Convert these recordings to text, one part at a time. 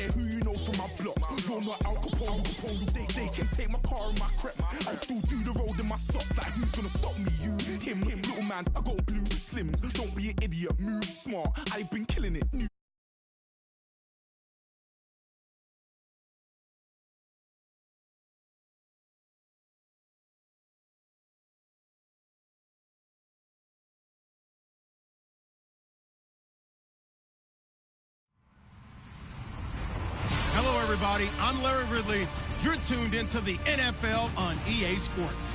care who you know from my block. You're not Al Capone. They can take my car and my creps. I'll still do the road in my socks. Like who's gonna stop me? You, him, little man. I got blue slims. Don't be an idiot. Move smart. I've been killing it. Hello, everybody. I'm Larry Ridley. You're tuned into the NFL on EA Sports.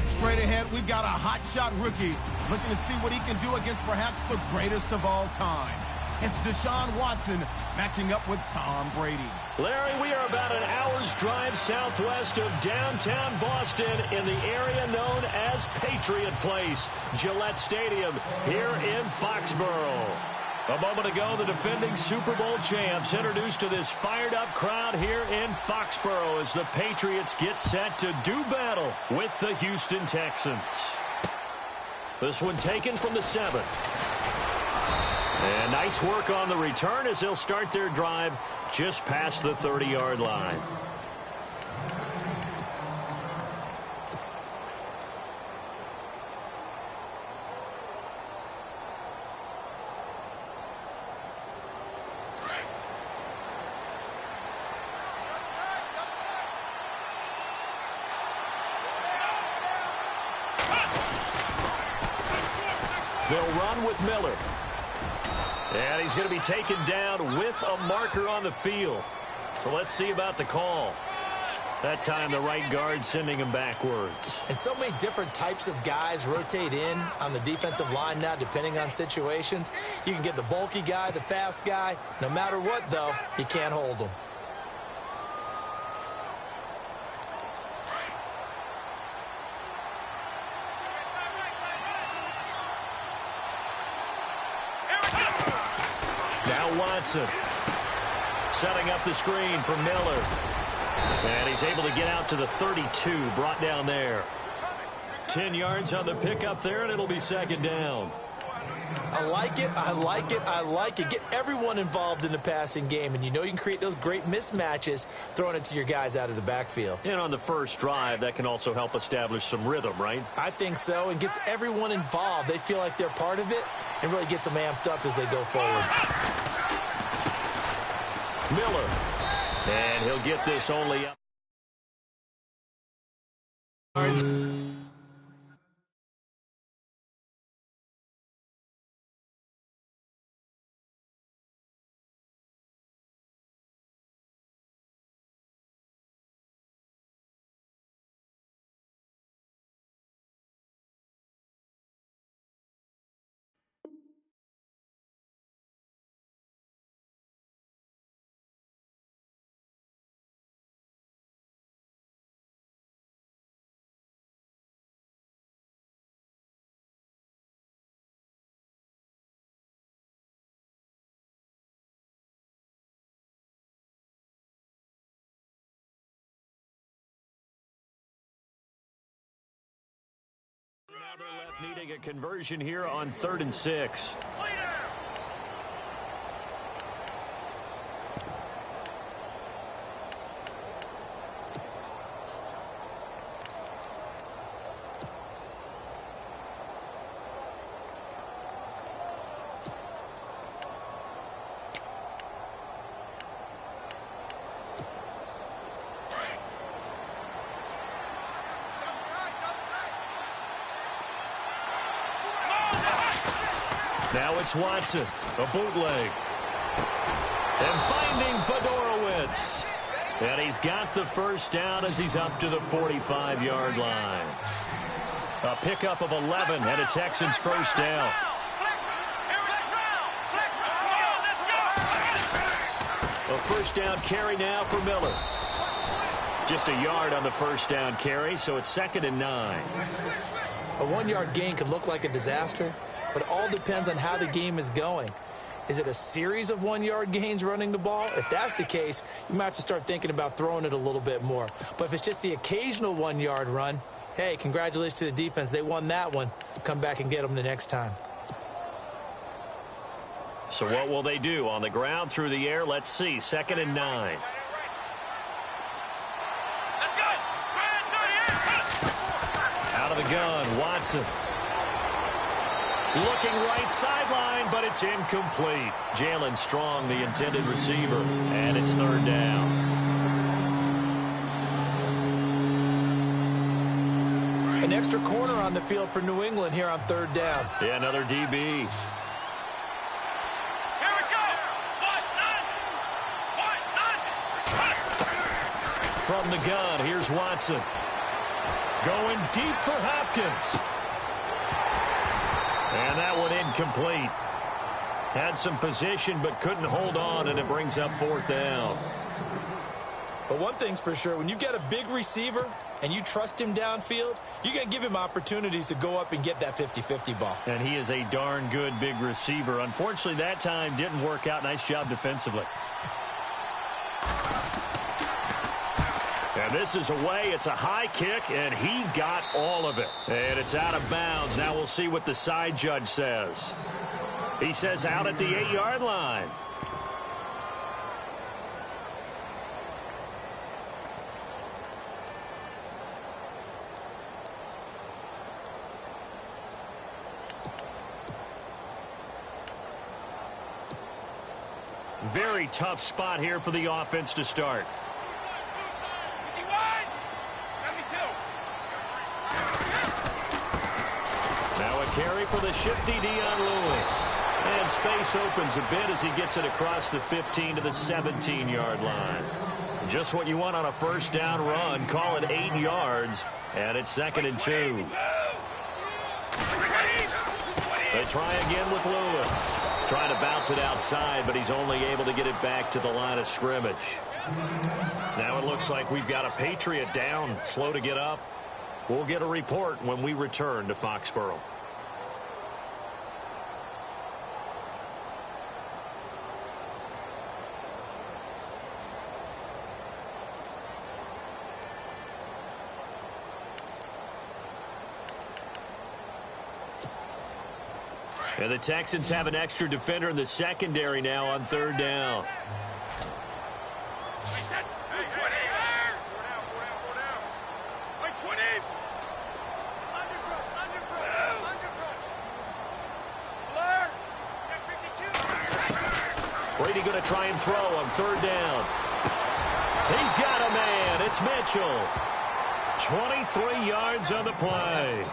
Straight ahead, we've got a hotshot rookie looking to see what he can do against perhaps the greatest of all time. It's Deshaun Watson matching up with Tom Brady. Larry, we are about an hour's drive southwest of downtown Boston in the area known as Patriot Place, Gillette Stadium here in Foxborough. A moment ago, the defending Super Bowl champs introduced to this fired-up crowd here in Foxborough as the Patriots get set to do battle with the Houston Texans. This one taken from the 7. And nice work on the return as they'll start their drive just past the 30-yard line. They'll run with Miller. And he's going to be taken down with a marker on the field. So let's see about the call. That time the right guard sending him backwards. And so many different types of guys rotate in on the defensive line now depending on situations. You can get the bulky guy, the fast guy. No matter what, though, you can't hold them. Now Watson setting up the screen for Miller. And he's able to get out to the 32, brought down there. 10 yards on the pickup there, and it'll be second down. I like it, I like it, I like it. Get everyone involved in the passing game, and you know you can create those great mismatches throwing it to your guys out of the backfield. And on the first drive, that can also help establish some rhythm, right? I think so, and gets everyone involved. They feel like they're part of it, and really gets them amped up as they go forward. Miller. And he'll get this only up. Now they're left needing a conversion here on 3rd and 6. Now it's Watson, a bootleg. And finding Fedorowicz. And he's got the first down as he's up to the 45-yard line. A pickup of 11 and a Texans first down. A first down carry now for Miller. Just a yard on the first down carry, so it's 2nd and 9. A 1-yard gain could look like a disaster, but it all depends on how the game is going. Is it a series of 1-yard gains running the ball? If that's the case, you might have to start thinking about throwing it a little bit more. But if it's just the occasional 1-yard run, hey, congratulations to the defense. They won that one. Come back and get them the next time. So what will they do? On the ground, through the air, let's see. 2nd and 9. Out of the gun, Watson. Looking right sideline, but it's incomplete. Jalen Strong, the intended receiver, and it's 3rd down. An extra corner on the field for New England here on 3rd down. Yeah, another DB. From the gun, here's Watson. Going deep for Hopkins. And that one incomplete. Had some position but couldn't hold on, and it brings up 4th down. But one thing's for sure, when you've got a big receiver and you trust him downfield, you're going to give him opportunities to go up and get that 50-50 ball. And he is a darn good big receiver. Unfortunately, that time didn't work out. Nice job defensively. And this is away. It's a high kick, and he got all of it. And it's out of bounds. Now we'll see what the side judge says. He says out at the 8-yard line. Very tough spot here for the offense to start. Now a carry for the shifty Dion Lewis. And space opens a bit as he gets it across the 15 to the 17-yard line. Just what you want on a 1st down run. Call it 8 yards, and it's 2nd and 2. They try again with Lewis. Trying to bounce it outside, but he's only able to get it back to the line of scrimmage. Now it looks like we've got a Patriot down, slow to get up. We'll get a report when we return to Foxborough. And the Texans have an extra defender in the secondary now on 3rd down. Brady going to try and throw on 3rd down. He's got a man. It's Mitchell. 23 yards on the play.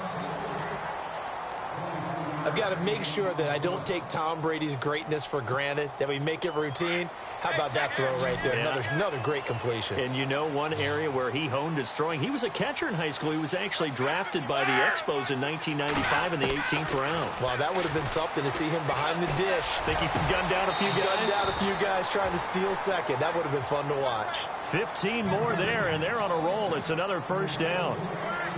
I've got to make sure that I don't take Tom Brady's greatness for granted, that we make it routine. How about that throw right there? Yeah. Another great completion. And you know one area where he honed his throwing, he was a catcher in high school. He was actually drafted by the Expos in 1995 in the 18th round. Well, that would have been something to see him behind the dish. Think he gunned down a few guys? Gunned down a few guys trying to steal second. That would have been fun to watch. 15 more there, and they're on a roll. It's another 1st down.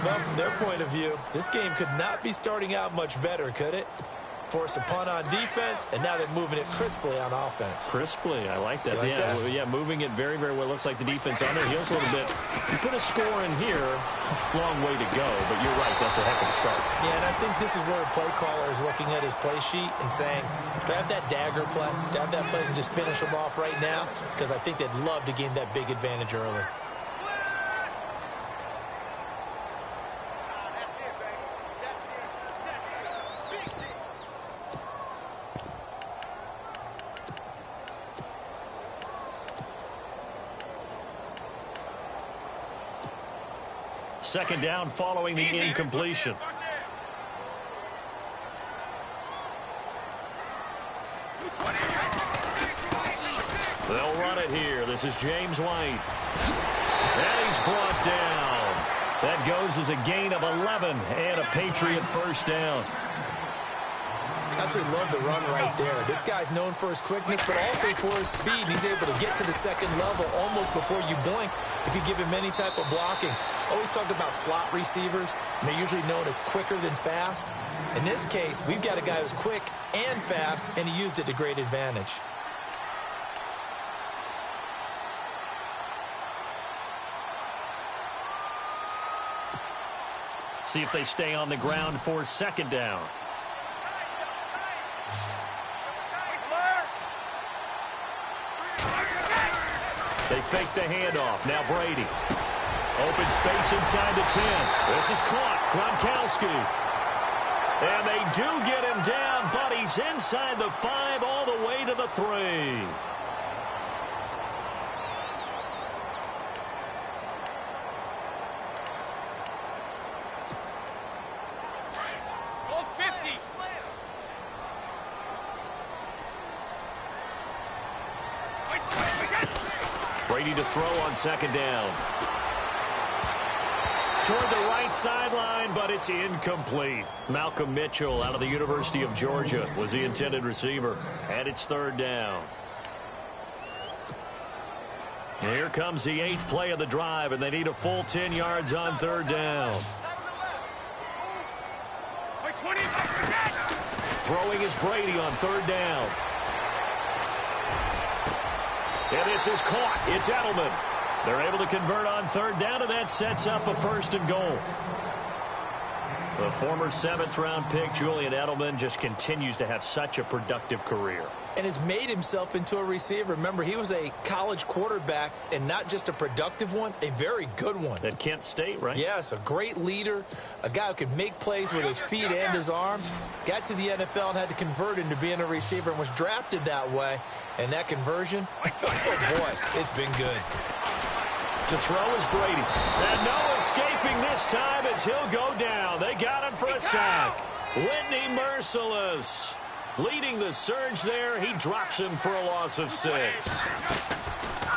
Well, from their point of view, this game could not be starting out much better, could it? Force a punt on defense, and now they're moving it crisply on offense. Crisply, I like that. Like that? Yeah, moving it very, very well. Looks like the defense on their heels a little bit. You put a score in here, long way to go, but you're right, that's a heck of a start. Yeah, and I think this is where the play caller is looking at his play sheet and saying, do I have that dagger play? Do I have that play and just finish them off right now? Because I think they'd love to gain that big advantage early. Second down following the incompletion. They'll run it here. This is James White. And he's brought down. That goes as a gain of 11 and a Patriot 1st down. Absolutely love the run right there. This guy's known for his quickness, but also for his speed. He's able to get to the second level almost before you blink if you give him any type of blocking. Always talk about slot receivers, and they're usually known as quicker than fast. In this case, we've got a guy who's quick and fast, and he used it to great advantage. See if they stay on the ground for 2nd down. They fake the handoff. Now Brady. Open space inside the 10. This is caught. Gronkowski. And they do get him down, but he's inside the 5 all the way to the 3. Brady to throw on second down. Toward the right sideline, but it's incomplete. Malcolm Mitchell out of the University of Georgia was the intended receiver. And it's third down. Here comes the 8th play of the drive, and they need a full 10 yards on third down. Throwing is Brady on third down. And this is caught. It's Edelman. They're able to convert on third down, and that sets up a 1st and goal. The former 7th-round pick, Julian Edelman, just continues to have such a productive career. And has made himself into a receiver. Remember, he was a college quarterback, and not just a productive one, a very good one. At Kent State, right? Yes, a great leader, a guy who could make plays with his feet and his arm. Got to the NFL and had to convert into being a receiver and was drafted that way. And that conversion, oh boy, it's been good. To throw is Brady. And no escaping this time as he'll go down. They got him for a sack. Whitney Merciless leading the surge there. He drops him for a loss of 6.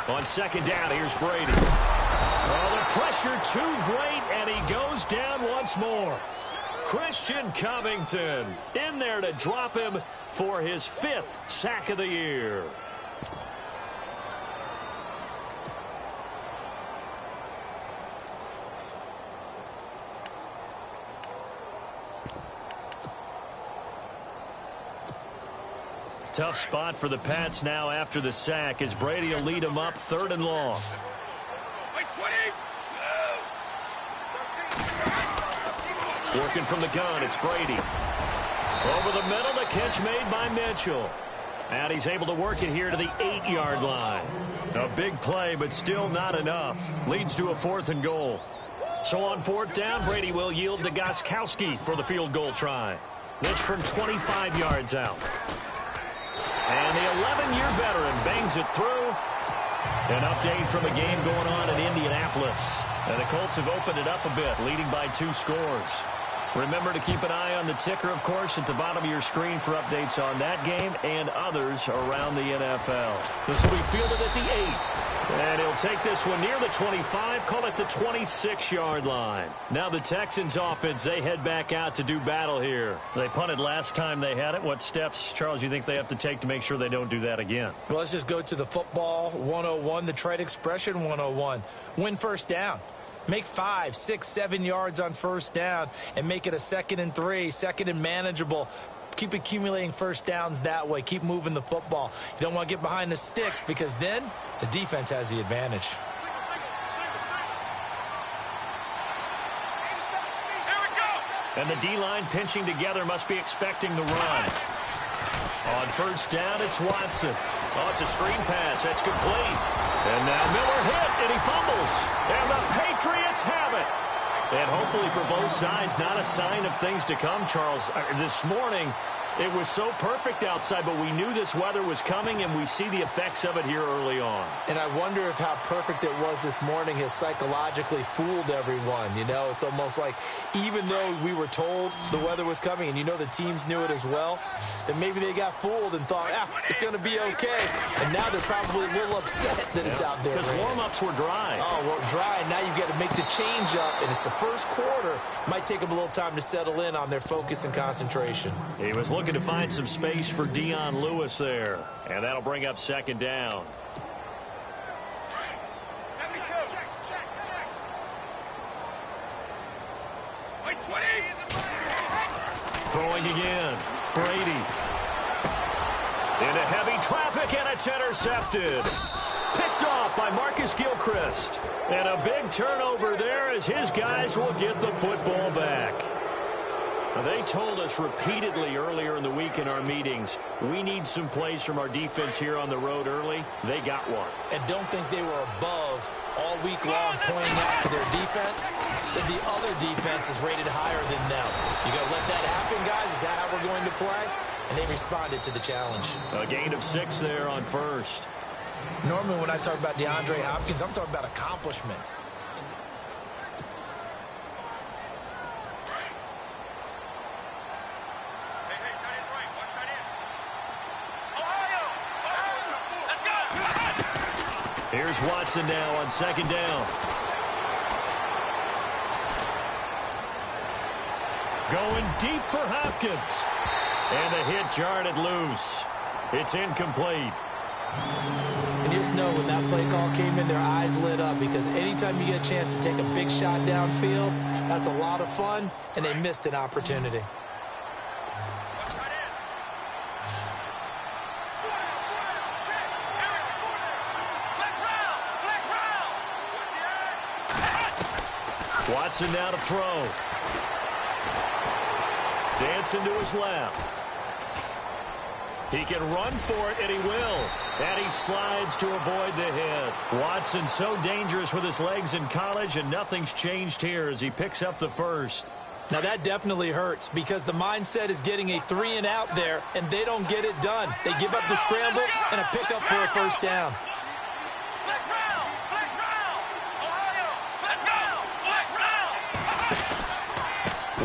On second down, here's Brady. Oh, the pressure too great, and he goes down once more. Christian Covington in there to drop him for his 5th sack of the year. Tough spot for the Pats now after the sack as Brady will lead them up 3rd and long. Working from the gun, it's Brady. Over the middle, the catch made by Mitchell. And he's able to work it here to the 8-yard line. A big play, but still not enough. Leads to a 4th and goal. So on 4th down, Brady will yield to Gostkowski for the field goal try. This from 25 yards out. And the 11-year veteran bangs it through. An update from a game going on in Indianapolis. And the Colts have opened it up a bit, leading by 2 scores. Remember to keep an eye on the ticker, of course, at the bottom of your screen for updates on that game and others around the NFL. This will be fielded at the 8. And he'll take this one near the 25, call it the 26-yard line. Now the Texans offense, they head back out to do battle here. They punted last time they had it. What steps, Charles, you think they have to take to make sure they don't do that again? Well, let's just go to the football 101, the trade expression 101. Win first down. Make 5, 6, 7 yards on first down and make it a 2nd and 3, 2nd and manageable. Keep accumulating first downs that way. Keep moving the football. You don't want to get behind the sticks because then the defense has the advantage. And the D-line pinching together must be expecting the run. On first down, it's Watson. Oh, it's a screen pass. That's complete. And now Miller hit, and he fumbles. And the Patriots have it. And hopefully for both sides, not a sign of things to come, Charles. This morning, it was so perfect outside, but we knew this weather was coming, and we see the effects of it here early on. And I wonder if how perfect it was this morning has psychologically fooled everyone. You know, it's almost like even though we were told the weather was coming, and you know the teams knew it as well, that maybe they got fooled and thought, it's going to be okay. And now they're probably a little upset that it's out there. Because warm-ups were dry. Oh, well, dry, and now you've got to make the change up, and it's the first quarter. Might take them a little time to settle in on their focus and concentration. He was looking to find some space for Dion Lewis there. And that'll bring up second down. Throwing again. Brady. Into heavy traffic, and it's intercepted. Picked off by Marcus Gilchrist. And a big turnover there as his guys will get the football back. They told us repeatedly earlier in the week in our meetings, we need some plays from our defense here on the road early. They got one. And don't think they were above all week long pointing out to their defense that the other defense is rated higher than them. You got to let that happen, guys. Is that how we're going to play? And they responded to the challenge. A gain of 6 there on first. Normally when I talk about DeAndre Hopkins, I'm talking about accomplishments. Here's Watson now on second down. Going deep for Hopkins. And the hit jarred it loose. It's incomplete. And you just know when that play call came in, their eyes lit up, because anytime you get a chance to take a big shot downfield, that's a lot of fun, and they missed an opportunity. Watson now to throw. Dancing to his left. He can run for it, and he will. And he slides to avoid the hit. Watson so dangerous with his legs in college, and nothing's changed here as he picks up the first. Now that definitely hurts, because the mindset is getting a 3-and-out there, and they don't get it done. They give up the scramble and a pickup for a first down.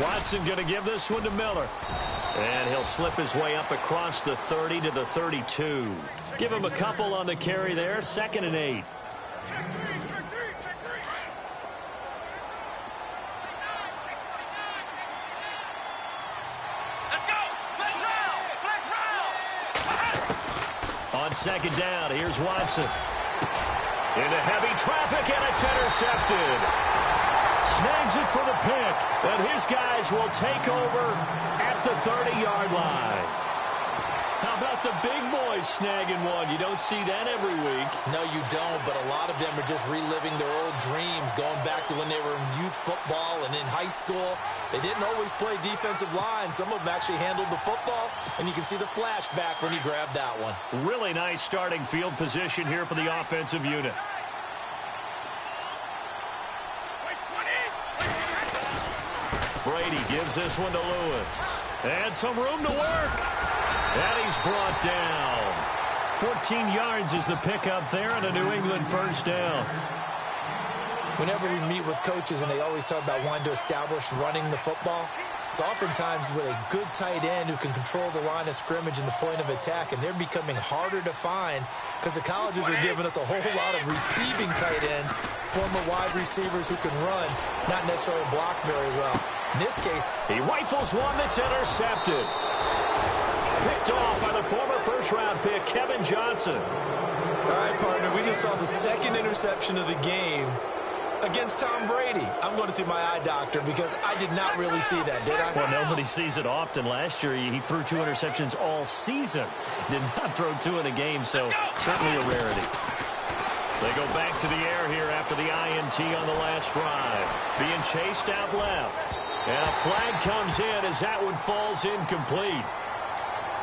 Watson going to give this one to Miller. And he'll slip his way up across the 30 to the 32. Give him a couple on the carry there. 2nd and 8. On second down, here's Watson. Into heavy traffic, and it's intercepted. Snags it for the pick, and his guys will take over at the 30-yard line. How about the big boys snagging one? You don't see that every week. No, you don't, but a lot of them are just reliving their old dreams, going back to when they were in youth football and in high school. They didn't always play defensive line. Some of them actually handled the football, and you can see the flashback when he grabbed that one. Really nice starting field position here for the offensive unit. Brady gives this one to Lewis. And some room to work. And he's brought down. 14 yards is the pickup there, and a New England first down. Whenever we meet with coaches and they always talk about wanting to establish running the football, it's oftentimes with a good tight end who can control the line of scrimmage and the point of attack, and they're becoming harder to find because the colleges are giving us a whole lot of receiving tight ends, former wide receivers who can run, not necessarily block very well. In this case, he rifles one that's intercepted. Picked off by the former first-round pick, Kevin Johnson. All right, partner, we just saw the second interception of the game against Tom Brady. I'm going to see my eye doctor because I did not really see that, did I? Well, nobody sees it often. Last year, he threw 2 interceptions all season. Did not throw 2 in a game, so certainly a rarity. They go back to the air here after the INT on the last drive. Being chased out left. And a flag comes in as that one falls incomplete.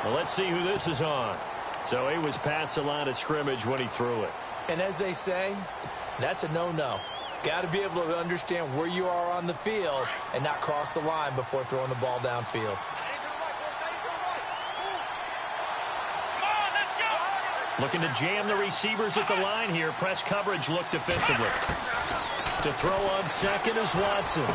Well, let's see who this is on. So he was past the line of scrimmage when he threw it. And as they say, that's a no-no. Got to be able to understand where you are on the field and not cross the line before throwing the ball downfield. Looking to jam the receivers at the line here. Press coverage look defensively. To throw on second is Watson.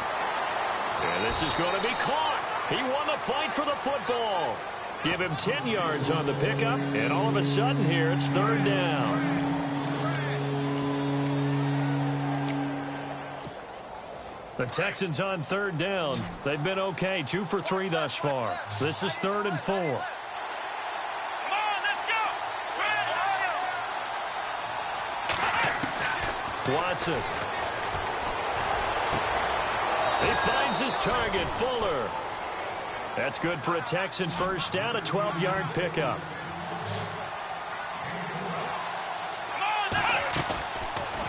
And this is going to be caught. He won the fight for the football. Give him 10 yards on the pickup, and all of a sudden here it's 3rd down. The Texans on 3rd down. They've been okay, 2 for 3 thus far. This is 3rd and 4. Watson. He finds his target, Fuller. That's good for a Texan first down, a 12-yard pickup.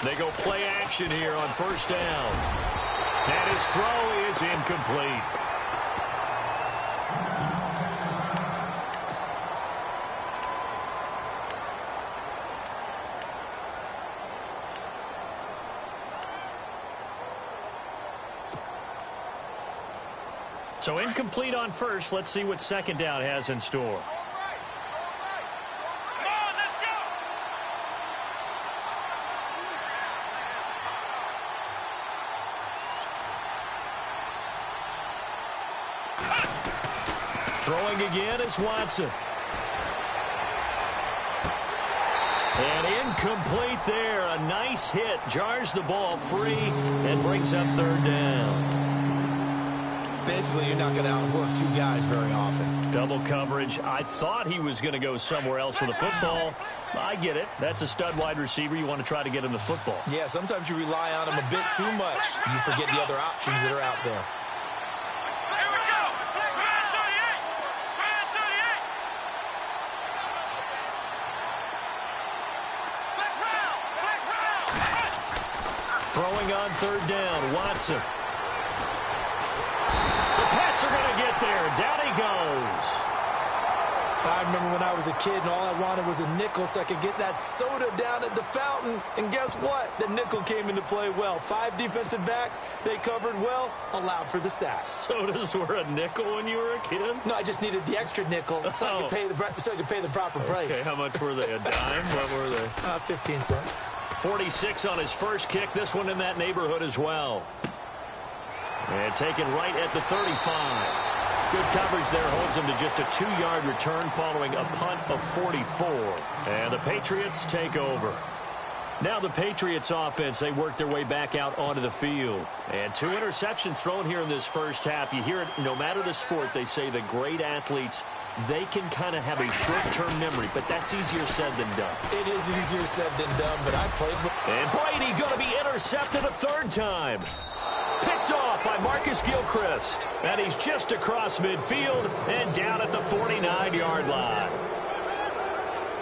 They go play action here on first down. And his throw is incomplete. So incomplete on first. Let's see what second down has in store. Throwing again is Watson. And incomplete there. A nice hit. Jars the ball free and brings up third down. Basically, you're not going to outwork two guys very often. Double coverage. I thought he was going to go somewhere else with the football. I get it. That's a stud wide receiver. You want to try to get him the football. Yeah, sometimes you rely on him a bit too much. You forget the other options that are out there. Throwing on third down, Watson. The Pats are going to get there. Down he goes. I remember when I was a kid and all I wanted was a nickel so I could get that soda down at the fountain. And guess what? The nickel came into play well. 5 defensive backs, they covered well, allowed for the sacks. Sodas were a nickel when you were a kid? No, I just needed the extra nickel so I could pay the proper price. Okay, how much were they? A dime? What were they? 15 cents. 46 on his first kick. This one in that neighborhood as well. And taken right at the 35. Good coverage there holds him to just a 2-yard return following a punt of 44. And the Patriots take over. Now the Patriots offense, they work their way back out onto the field. And 2 interceptions thrown here in this first half. You hear it no matter the sport, they say the great athletes, they can kind of have a short-term memory, but that's easier said than done. It is easier said than done, but I played with... And Brady going to be intercepted a third time. Picked off by Marcus Gilchrist. And he's just across midfield and down at the 49-yard line.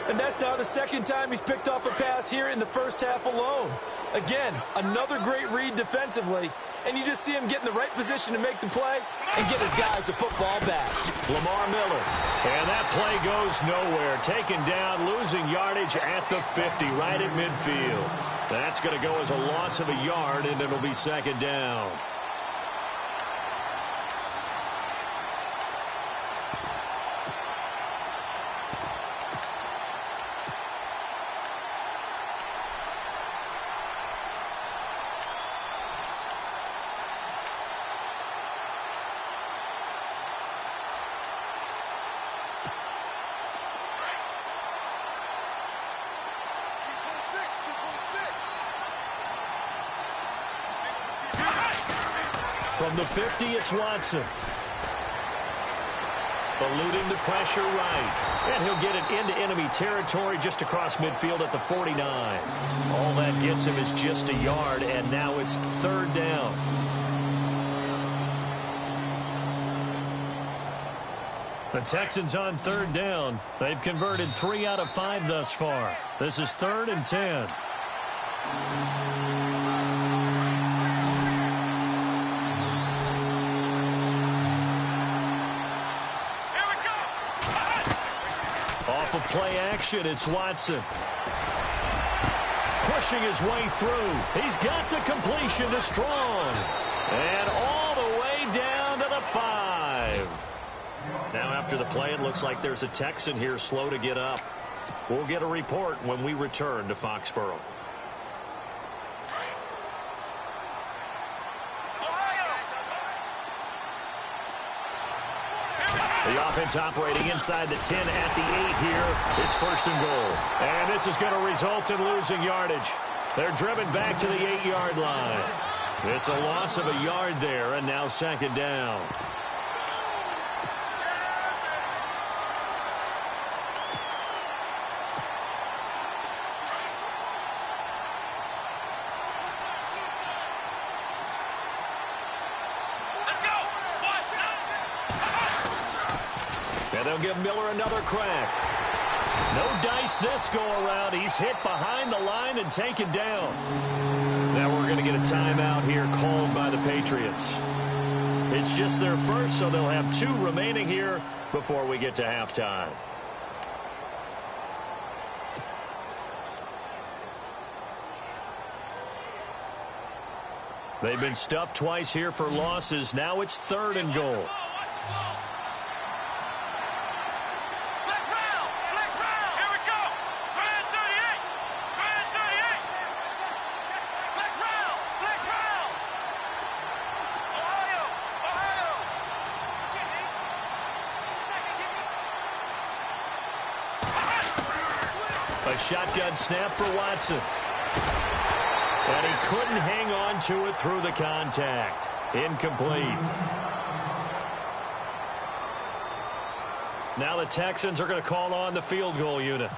And that's now the second time he's picked off a pass here in the first half alone. Again, another great read defensively. And you just see him get in the right position to make the play and get his guys the football back. Lamar Miller. And that play goes nowhere. Taken down, losing yardage at the 50, right at midfield. That's going to go as a loss of a yard, and it'll be second down. From the 50, it's Watson. Eluding the pressure right. And he'll get it into enemy territory just across midfield at the 49. All that gets him is just a yard, and now it's third down. The Texans on third down. They've converted 3 out of 5 thus far. This is 3rd and 10. Off of play action, it's Watson. Pushing his way through. He's got the completion to Strong. And all the way down to the 5. Now after the play, it looks like there's a Texan here slow to get up. We'll get a report when we return to Foxborough. The offense operating inside the 10 at the 8 here. It's 1st and goal. And this is going to result in losing yardage. They're driven back to the 8-yard line. It's a loss of a yard there, and now second down. And they'll give Miller another crack. No dice this go-around. He's hit behind the line and taken down. Now we're going to get a timeout here called by the Patriots. It's just their first, so they'll have 2 remaining here before we get to halftime. They've been stuffed twice here for losses. Now it's 3rd and goal. A shotgun snap for Watson. And he couldn't hang on to it through the contact. Incomplete. Now the Texans are going to call on the field goal unit.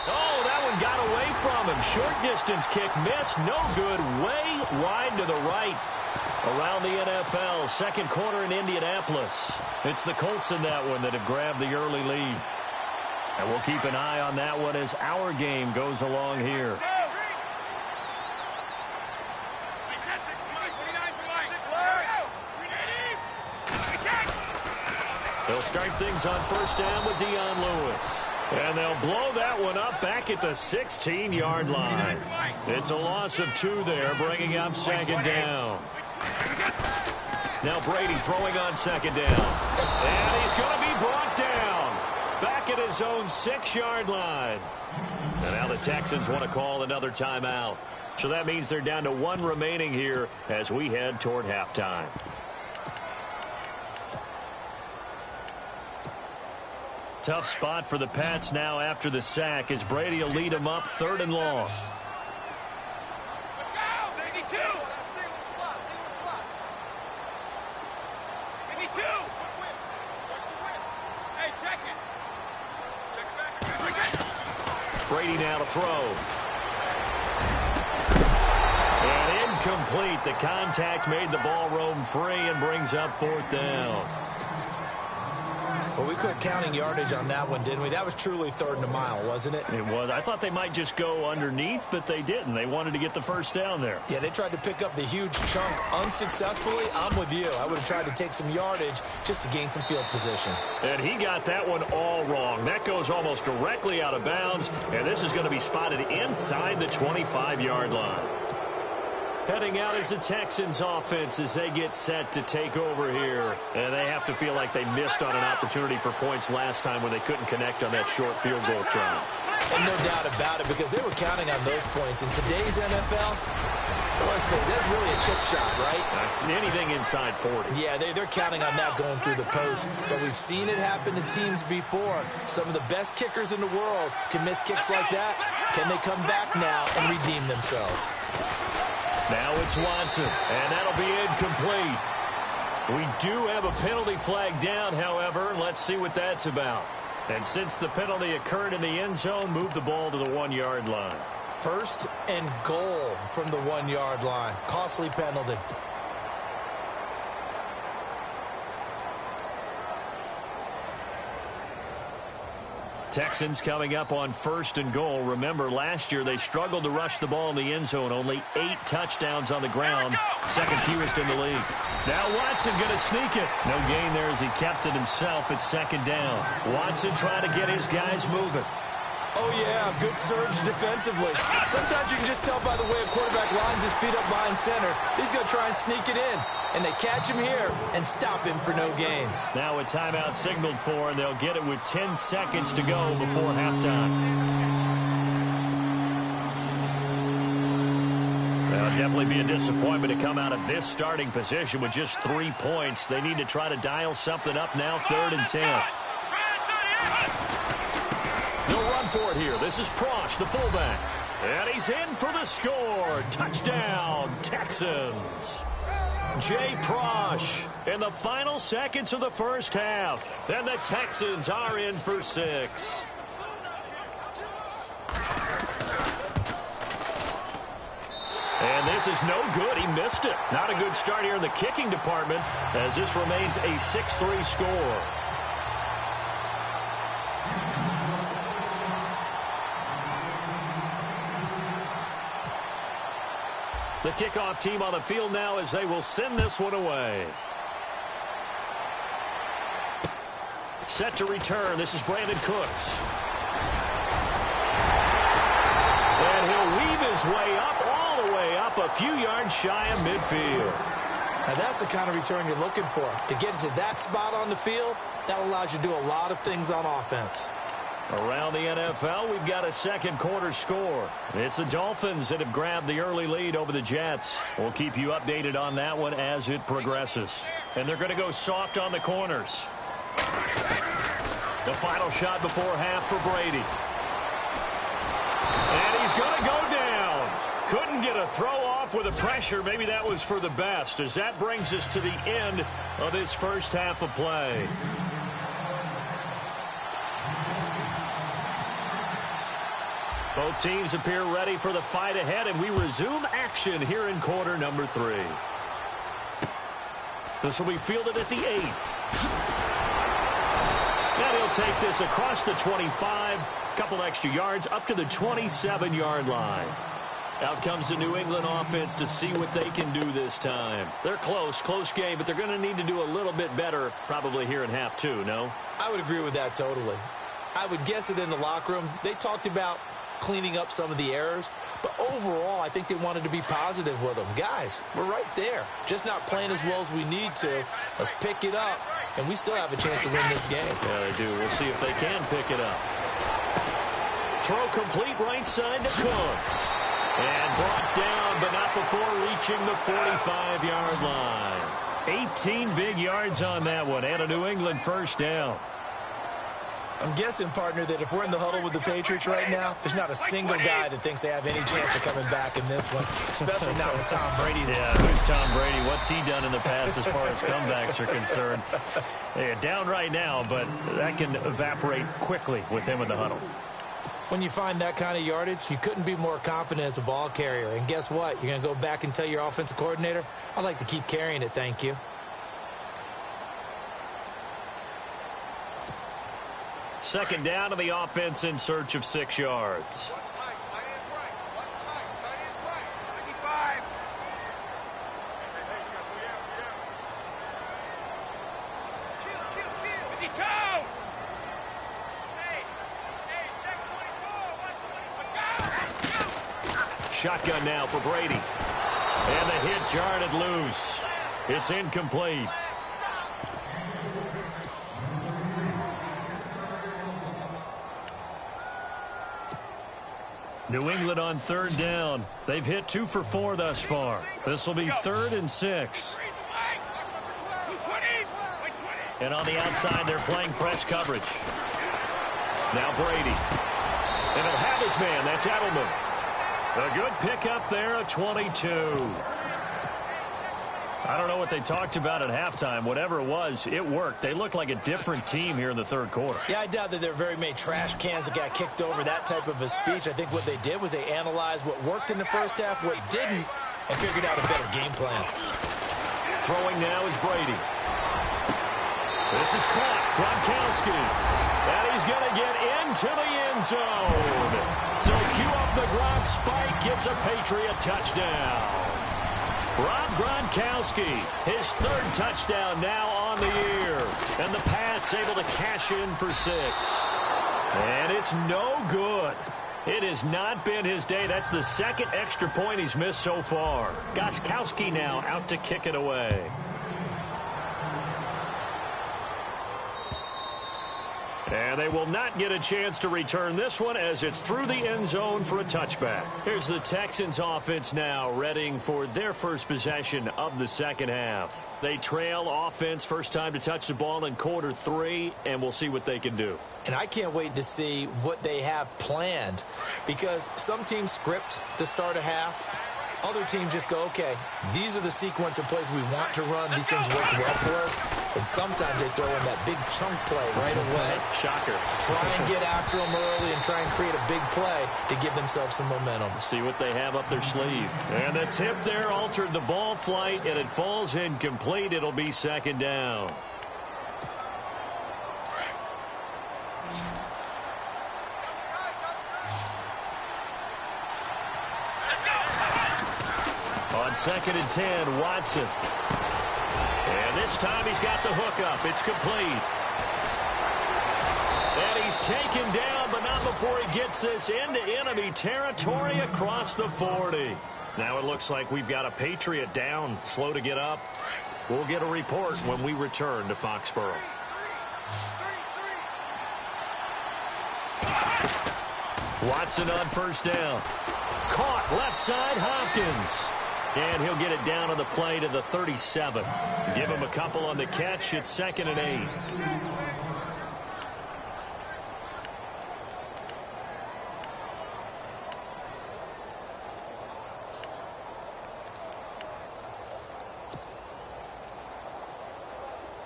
Oh, that one got away from him. Short distance kick missed. No good. Way wide to the right. Around the NFL, second quarter in Indianapolis. It's the Colts in that one that have grabbed the early lead. And we'll keep an eye on that one as our game goes along here. They'll start things on first down with Dion Lewis. And they'll blow that one up back at the 16-yard line. It's a loss of 2 there, bringing up second down. Now Brady throwing on second down. And he's going to be brought down. Back at his own 6-yard line. And now the Texans want to call another timeout. So that means they're down to 1 remaining here as we head toward halftime. Tough spot for the Pats now after the sack as Brady will lead them up 3rd and long. Brady now to throw. And incomplete. The contact made the ball roam free and brings up 4th down. Well, we quit counting yardage on that one, didn't we? That was truly 3rd and a mile, wasn't it? It was. I thought they might just go underneath, but they didn't. They wanted to get the first down there. Yeah, they tried to pick up the huge chunk unsuccessfully. I'm with you. I would have tried to take some yardage just to gain some field position. And he got that one all wrong. That goes almost directly out of bounds, and this is going to be spotted inside the 25-yard line. Heading out is the Texans offense as they get set to take over here. And they have to feel like they missed on an opportunity for points last time when they couldn't connect on that short field goal try. And no doubt about it, because they were counting on those points. In today's NFL, let's face it, that's really a chip shot, right? That's anything inside 40. Yeah, they're counting on that going through the post. But we've seen it happen to teams before. Some of the best kickers in the world can miss kicks like that. Can they come back now and redeem themselves? Now it's Watson, and that'll be incomplete. We do have a penalty flag down, however. Let's see what that's about. And since the penalty occurred in the end zone, move the ball to the 1-yard line. 1st and goal from the 1-yard line. Costly penalty. Texans coming up on 1st and goal. Remember, last year they struggled to rush the ball in the end zone. Only 8 touchdowns on the ground. 2nd fewest in the league. Now Watson going to sneak it. No gain there as he kept it himself at 2nd down. Watson trying to get his guys moving. Oh, yeah, good surge defensively. Sometimes you can just tell by the way a quarterback lines his feet up behind center. He's going to try and sneak it in. And they catch him here and stop him for no gain. Now a timeout signaled for, and they'll get it with 10 seconds to go before halftime. Well, it'll definitely be a disappointment to come out of this starting position with just 3 points. They need to try to dial something up now, 3rd and 10. They'll run for it here. This is Prosh, the fullback. And he's in for the score. Touchdown, Texans. Jay Prosh in the final seconds of the first half. And the Texans are in for 6. And this is no good. He missed it. Not a good start here in the kicking department as this remains a 6-3 score. The kickoff team on the field now as they will send this one away. Set to return. This is Brandon Cooks. And he'll weave his way up, all the way up up a few yards shy of midfield. Now that's the kind of return you're looking for. To get into that spot on the field, that allows you to do a lot of things on offense. Around the NFL, we've got a second quarter score. It's the Dolphins that have grabbed the early lead over the Jets. We'll keep you updated on that one as it progresses. And they're going to go soft on the corners. The final shot before half for Brady. And he's going to go down. Couldn't get a throw off with the pressure. Maybe that was for the best, as that brings us to the end of this first half of play. Both teams appear ready for the fight ahead, and we resume action here in quarter number 3. This will be fielded at the 8. And he'll take this across the 25, couple extra yards up to the 27-yard line. Out comes the New England offense to see what they can do this time. They're close game, but they're going to need to do a little bit better probably here in half 2, no? I would agree with that totally. I would guess it in the locker room. They talked about cleaning up some of the errors, but overall I think they wanted to be positive with them. Guys, we're right there, just not playing as well as we need to. Let's pick it up, and we still have a chance to win this game. Yeah, they do. We'll see if they can pick it up. Throw complete right side to Cooks, and brought down, but not before reaching the 45-yard line. 18 big yards on that one, and a New England first down. I'm guessing, partner, that if we're in the huddle with the Patriots right now, there's not a single guy that thinks they have any chance of coming back in this one, especially not with Tom Brady. Yeah, who's Tom Brady? What's he done in the past as far as comebacks are concerned? They're down right now, but that can evaporate quickly with him in the huddle. When you find that kind of yardage, you couldn't be more confident as a ball carrier. And guess what? You're going to go back and tell your offensive coordinator, I'd like to keep carrying it, thank you. Second down to the offense in search of 6 yards. Watch tight. Tight end's right. Watch tight. Tight end's right. 95. Kill. 52. Hey, check 24. Watch 24. Go. Shotgun now for Brady. And the hit jarred loose. It's incomplete. New England on third down. They've hit 2 for 4 thus far. This will be 3rd and 6. And on the outside, they're playing press coverage. Now Brady. And he'll have his man. That's Edelman. A good pickup there, a 22. I don't know what they talked about at halftime. Whatever it was, it worked. They looked like a different team here in the third quarter. Yeah, I doubt that there are very many trash cans that got kicked over, that type of a speech. I think what they did was they analyzed what worked in the first half, what didn't, and figured out a better game plan. Throwing now is Brady. This is caught. Gronkowski. And he's going to get into the end zone. So cue up the Gronk spike. Gets a Patriot touchdown. Rob Gronkowski, his 3rd touchdown now on the year. And the Pats able to cash in for 6. And it's no good. It has not been his day. That's the 2nd extra point he's missed so far. Gronkowski now out to kick it away. And they will not get a chance to return this one as it's through the end zone for a touchback. Here's the Texans offense now readying for their first possession of the second half. They trail offense first time to touch the ball in quarter 3, and we'll see what they can do. And I can't wait to see what they have planned, because some teams script to start a half. Other teams just go, okay, these are the sequence of plays we want to run. These things worked well for us. And sometimes they throw in that big chunk play right away. Shocker. Try and get after them early and try and create a big play to give themselves some momentum. See what they have up their sleeve. And the tip there altered the ball flight, and it falls incomplete. It'll be 2nd down. On 2nd and 10, Watson. And this time he's got the hook up. It's complete. And he's taken down, but not before he gets this into enemy territory across the 40. Now it looks like we've got a Patriot down, slow to get up. We'll get a report when we return to Foxborough. Watson on first down. Caught left side, Hopkins. And he'll get it down on the play to the 37. Give him a couple on the catch. It's 2nd and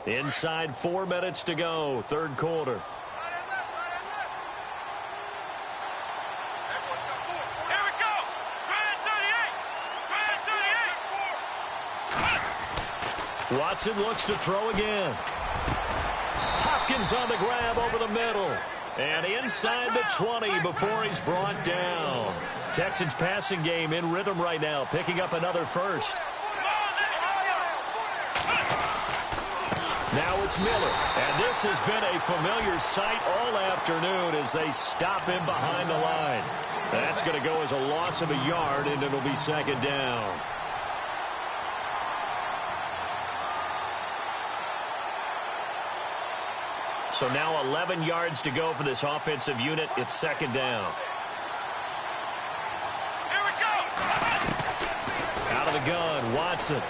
8. Inside 4 minutes to go, third quarter. Watson looks to throw again. Hopkins on the grab over the middle. And inside the 20 before he's brought down. Texans passing game in rhythm right now, picking up another first. Now it's Miller. And this has been a familiar sight all afternoon as they stop him behind the line. That's going to go as a loss of a yard, and it'll be 2nd down. So now 11 yards to go for this offensive unit. It's 2nd down. Here we go. Out of the gun, Watson.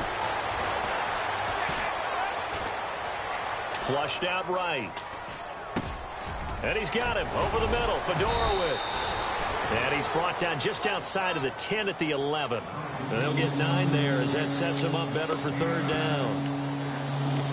Flushed out right. And he's got him over the middle, Fedorowicz. And he's brought down just outside of the 10 at the 11. And they'll get 9 there as that sets him up better for 3rd down.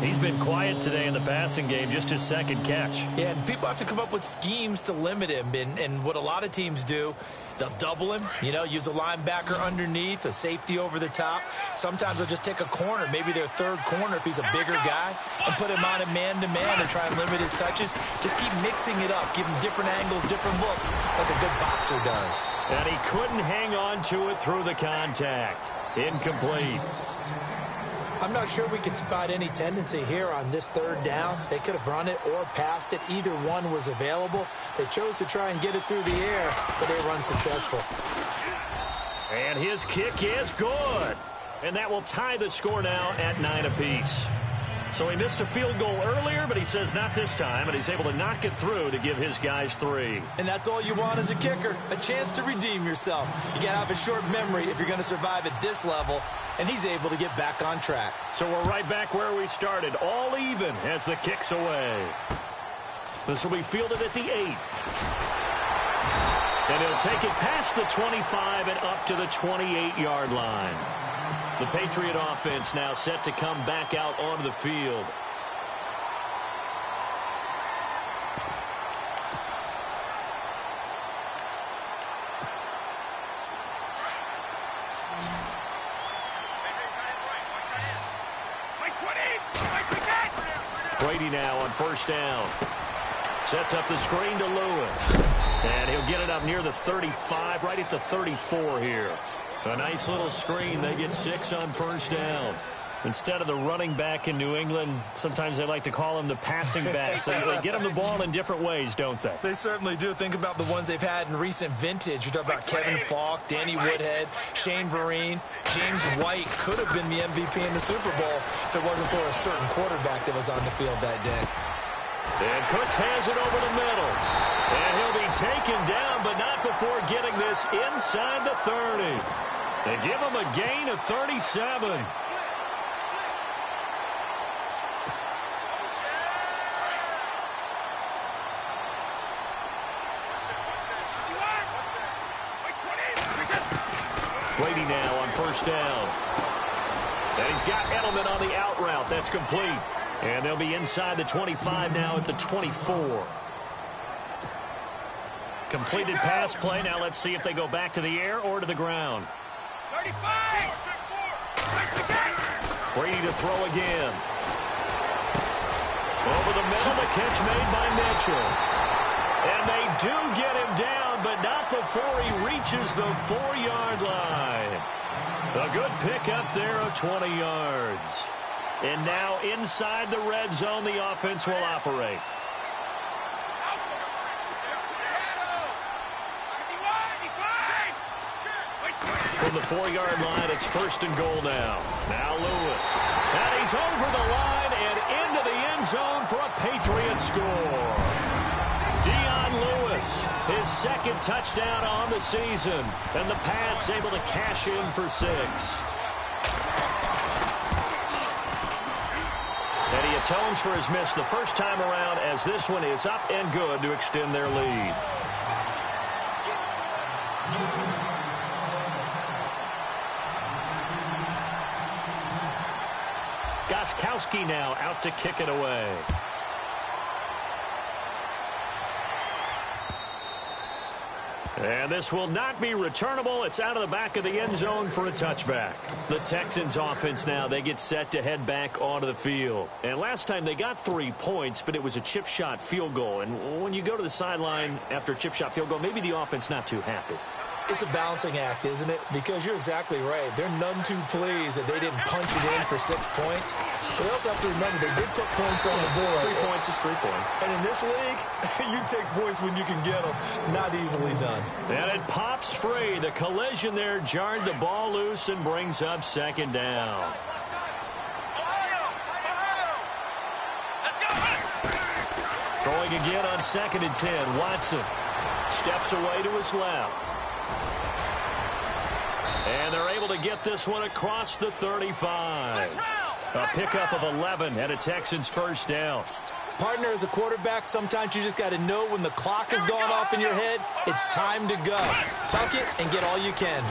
He's been quiet today in the passing game, just his 2nd catch. Yeah, and people have to come up with schemes to limit him. And what a lot of teams do, they'll double him, use a linebacker underneath, a safety over the top. Sometimes they'll just take a corner, maybe their 3rd corner if he's a bigger guy, and put him on a man-to-man and try and limit his touches. Just keep mixing it up, give him different angles, different looks, like a good boxer does. And he couldn't hang on to it through the contact. Incomplete. I'm not sure we could spot any tendency here on this 3rd down. They could have run it or passed it. Either one was available. They chose to try and get it through the air, but they were unsuccessful. And his kick is good. And that will tie the score now at 9 apiece. So he missed a field goal earlier, but he says not this time, and he's able to knock it through to give his guys 3. And that's all you want as a kicker, a chance to redeem yourself. You got to have a short memory if you're going to survive at this level, and he's able to get back on track. So we're right back where we started, all even as the kick's away. This will be fielded at the 8. And he'll take it past the 25 and up to the 28-yard line. The Patriot offense now set to come back out onto the field. Brady now on first down. Sets up the screen to Lewis. And he'll get it up near the 35, right at the 34 here. A nice little screen. They get 6 on first down. Instead of the running back in New England, sometimes they like to call him the passing back. So they get him the ball in different ways, don't they? They certainly do. Think about the ones they've had in recent vintage. You talk about Kevin Falk, Danny Woodhead, Shane Vereen, James White could have been the MVP in the Super Bowl if it wasn't for a certain quarterback that was on the field that day. And Cooks has it over the middle. And he'll be taken down, but not before getting this inside the 30. They give him a gain of 37. Brady now on first down. And he's got Edelman on the out route. That's complete. And they'll be inside the 25 now at the 24. Completed pass play. Now let's see if they go back to the air or to the ground. 35! Brady to throw again. Over the middle, the catch made by Mitchell. And they do get him down, but not before he reaches the 4-yard line. A good pickup there of 20 yards. And now inside the red zone, the offense will operate. From from the 4-yard line. It's 1st and goal now. Now Lewis. And he's over the line and into the end zone for a Patriot score. Lewis, his 2nd touchdown on the season. And the Pats able to cash in for 6. And he atones for his miss the first time around, as this one is up and good to extend their lead. Gostkowski now out to kick it away. And this will not be returnable. It's out of the back of the end zone for a touchback. The Texans offense now, they get set to head back onto the field. And last time they got 3 points, but it was a chip shot field goal. And when you go to the sideline after a chip shot field goal, maybe the offense not too happy. It's a balancing act, isn't it? Because you're exactly right. They're none too pleased that they didn't punch it in for 6 points. But they also have to remember they did put points on the board. 3 points is 3 points. And in this league, you take points when you can get them. Not easily done. And it pops free. The collision there jarred the ball loose and brings up 2nd down. Throwing again on 2nd and 10. Watson steps away to his left. And they're able to get this one across the 35. A pickup of 11 and a Texans 1st down. Partner, as a quarterback, sometimes you just got to know when the clock has gone off in your head, it's time to go. Tuck it and get all you can.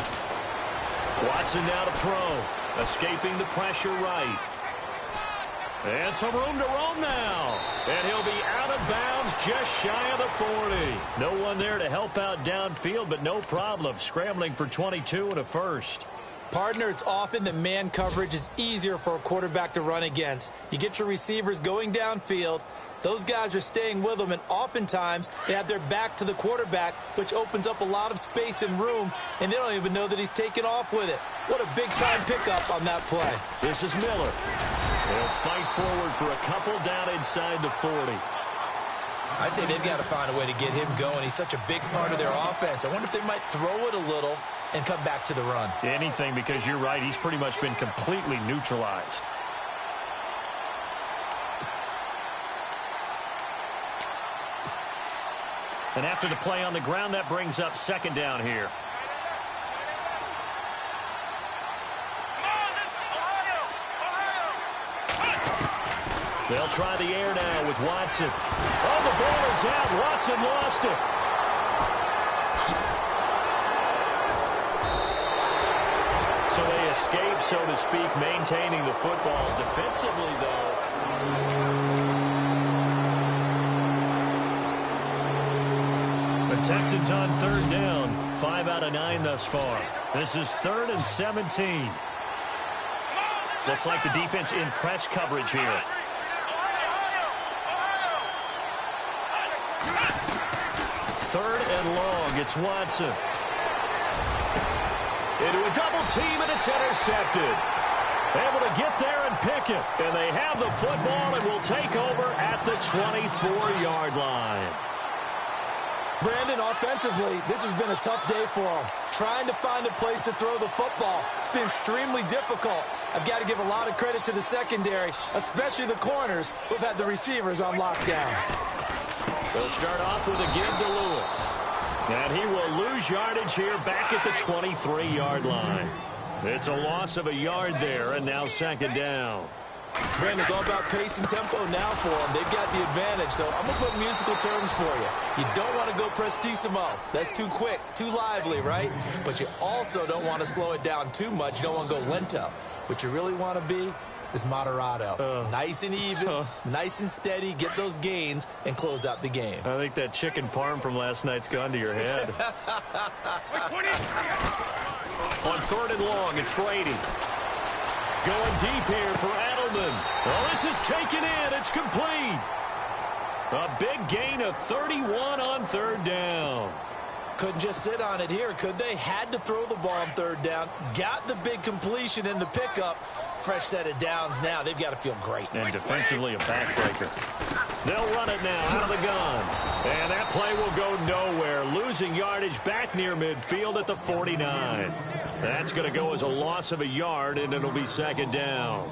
Watson now to throw. Escaping the pressure right. And some room to roam now. And he'll be out of bounds just shy of the 40. No one there to help out downfield, but no problem. Scrambling for 22 and a 1st. Partner, it's often that man coverage is easier for a quarterback to run against. You get your receivers going downfield. Those guys are staying with them, and oftentimes they have their back to the quarterback, which opens up a lot of space and room, and they don't even know that he's taken off with it. What a big-time pickup on that play. This is Miller. They'll fight forward for a couple down inside the 40. I'd say they've got to find a way to get him going. He's such a big part of their offense. I wonder if they might throw it a little and come back to the run. Anything, because you're right. He's pretty much been completely neutralized. And after the play on the ground, that brings up 2nd down here. They'll try the air now with Watson. Oh, the ball is out. Watson lost it. So they escape, so to speak, maintaining the football. Defensively, though, the Texans on 3rd down. 5 out of 9 thus far. This is 3rd and 17. Looks like the defense in press coverage here. 3rd and long. It's Watson. Into a double team, and it's intercepted. Able to get there and pick it. And they have the football and will take over at the 24-yard line. Brandon, offensively, this has been a tough day for them. Trying to find a place to throw the football. It's been extremely difficult. I've got to give a lot of credit to the secondary, especially the corners who've had the receivers on lockdown. They'll start off with a give to Lewis. And he will lose yardage here back at the 23-yard line. It's a loss of a yard there, and now 2nd down. Brandon, it's all about pace and tempo now for them. They've got the advantage, so I'm going to put musical terms for you. You don't want to go prestissimo. That's too quick, too lively, right? But you also don't want to slow it down too much. You don't want to go lento. What you really want to be is moderato. Nice and even, nice and steady, get those gains, and close out the game. I think that chicken parm from last night's gone to your head. On 3rd and long, it's Brady. Going deep here for Edelman. Well, this is taken in. It's complete. A big gain of 31 on 3rd down. Couldn't just sit on it here, could they? Had to throw the ball on 3rd down. Got the big completion in the pickup. Fresh set of downs now. They've got to feel great. And defensively, a backbreaker. They'll run it now out of the gun. And that play will go nowhere, losing yardage back near midfield at the 49. That's going to go as a loss of a yard, and it'll be second down.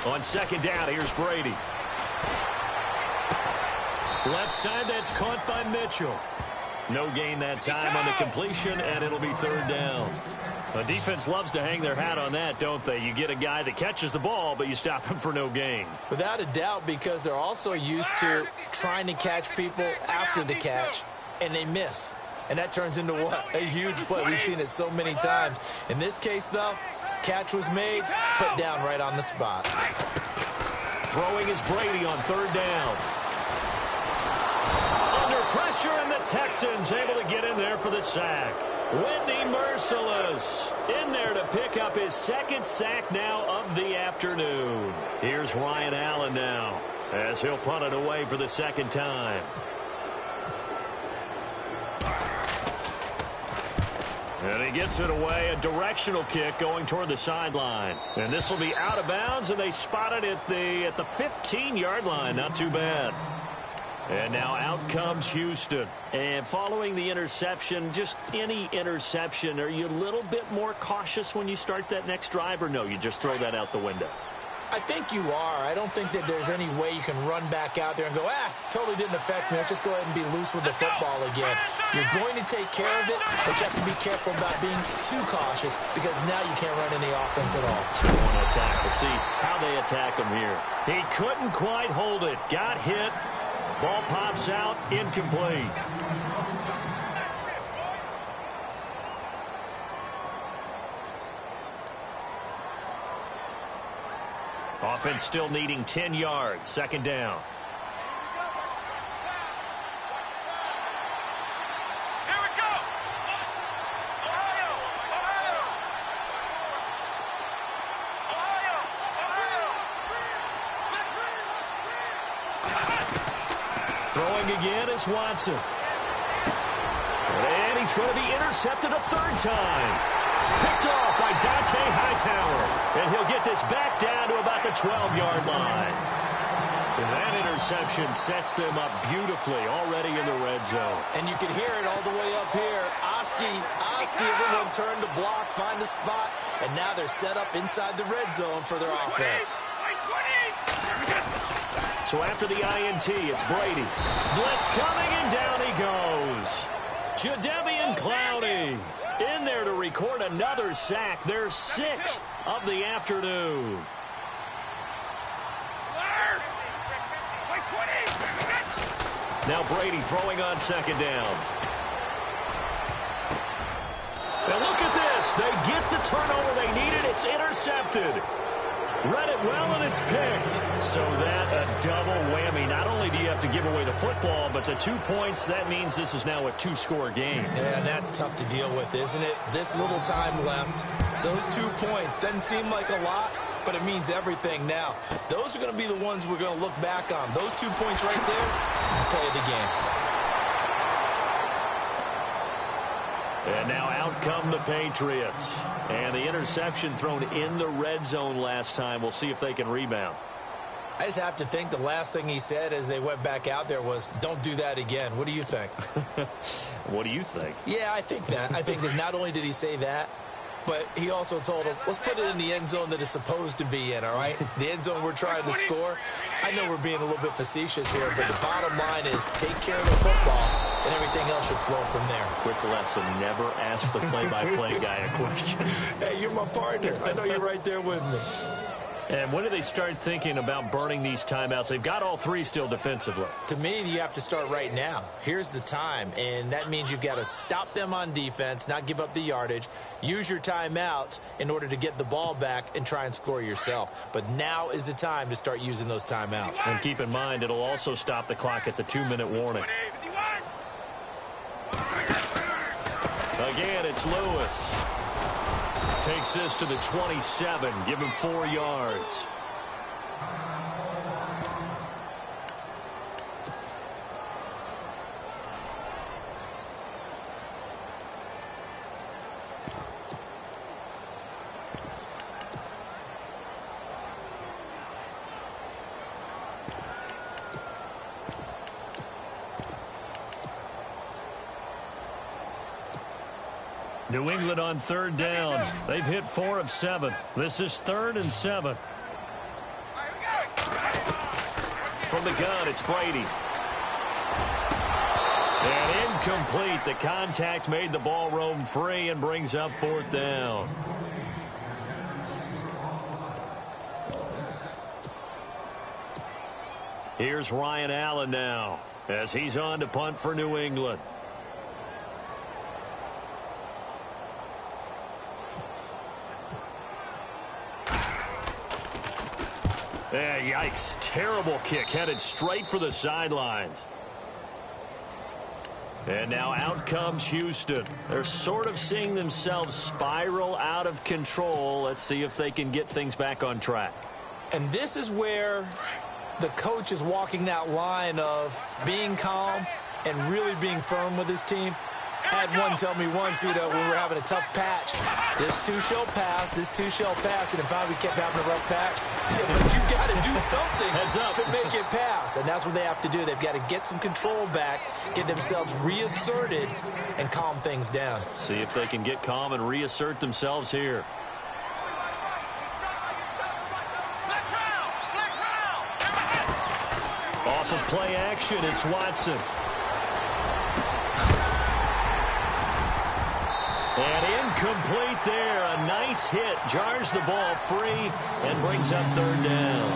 On second down, here's Brady. Left side, that's caught by Mitchell. No gain that time on the completion, and it'll be third down. The defense loves to hang their hat on that, don't they? You get a guy that catches the ball, but you stop him for no gain. Without a doubt, because they're also used to trying to catch people after the catch, and they miss. And that turns into what? A huge play. We've seen it so many times. In this case, though, catch was made, put down right on the spot. Throwing is Brady on third down. Under pressure, and the Texans able to get in there for the sack. Whitney Merciless in there to pick up his second sack now of the afternoon. Here's Ryan Allen now as he'll punt it away for the second time. And he gets it away, a directional kick going toward the sideline. And this will be out of bounds, and they spot it at the 15-yard line. Not too bad. And now out comes Houston. And following the interception, just any interception, are you a little bit more cautious when you start that next drive, or no, you just throw that out the window? I think you are. I don't think that there's any way you can run back out there and go, totally didn't affect me. Let's just go ahead and be loose with the football again. You're going to take care of it, but you have to be careful about being too cautious because now you can't run any offense at all. They want to attack. Let's see how they attack him here. He couldn't quite hold it. Got hit. Ball pops out. Incomplete. Offense still needing 10 yards. Second down. Here we go. Ohio. Throwing again is Watson. And he's going to be intercepted a third time. Picked off by Dante Hightower. And he'll get this back down to about the 12-yard line. And that interception sets them up beautifully already in the red zone. And you can hear it all the way up here. Oski, everyone turned to block, find a spot, and now they're set up inside the red zone for their offense. So after the INT, it's Brady. Blitz coming, and down he goes. Jadeveon Clowney in there to record another sack, their 6th of the afternoon. Now Brady throwing on second down. And look at this. They get the turnover they needed. It's intercepted. Read it well, and it's picked. So that a double whammy. Not only do you have to give away the football, but the 2 points, that means this is now a 2-score game. Yeah, and that's tough to deal with, isn't it? This little time left. Those 2 points doesn't seem like a lot, but it means everything now. Those are going to be the ones we're going to look back on. Those 2 points right there, the play of the game. And now out come the Patriots. And the interception thrown in the red zone last time. We'll see if they can rebound. I just have to think the last thing he said as they went back out there was, don't do that again. What do you think? What do you think? Yeah, I think that. I think that not only did he say that, but he also told him, let's put it in the end zone that it's supposed to be in, all right? The end zone we're trying to score. I know we're being a little bit facetious here, but the bottom line is take care of the football, and everything else should flow from there. Quick lesson, never ask the play-by-play guy a question. Hey, you're my partner. I know you're right there with me. And when do they start thinking about burning these timeouts? They've got all 3 still defensively. To me, you have to start right now. Here's the time, and that means you've got to stop them on defense, not give up the yardage, use your timeouts in order to get the ball back and try and score yourself. But now is the time to start using those timeouts. And keep in mind, it'll also stop the clock at the 2-minute warning. Again, it's Lewis. Takes this to the 27. Give him 4 yards. New England on 3rd down. They've hit 4 of 7. This is 3rd and 7. From the gun, it's Brady. And incomplete. The contact made the ball roam free and brings up 4th down. Here's Ryan Allen now as he's on to punt for New England. Yikes. Terrible kick headed straight for the sidelines. And now out comes Houston. They're sort of seeing themselves spiral out of control. Let's see if they can get things back on track. And this is where the coach is walking that line of being calm and really being firm with his team. I had one tell me once, when we were having a tough patch, this too shall pass, this too shall pass, and if finally we kept having a rough patch, he said, but you got to do something to make it pass, and that's what they have to do. They've got to get some control back, get themselves reasserted, and calm things down. See if they can get calm and reassert themselves here. Off of play action, it's Watson. And incomplete there. A nice hit. Jars the ball free and brings up 3rd down.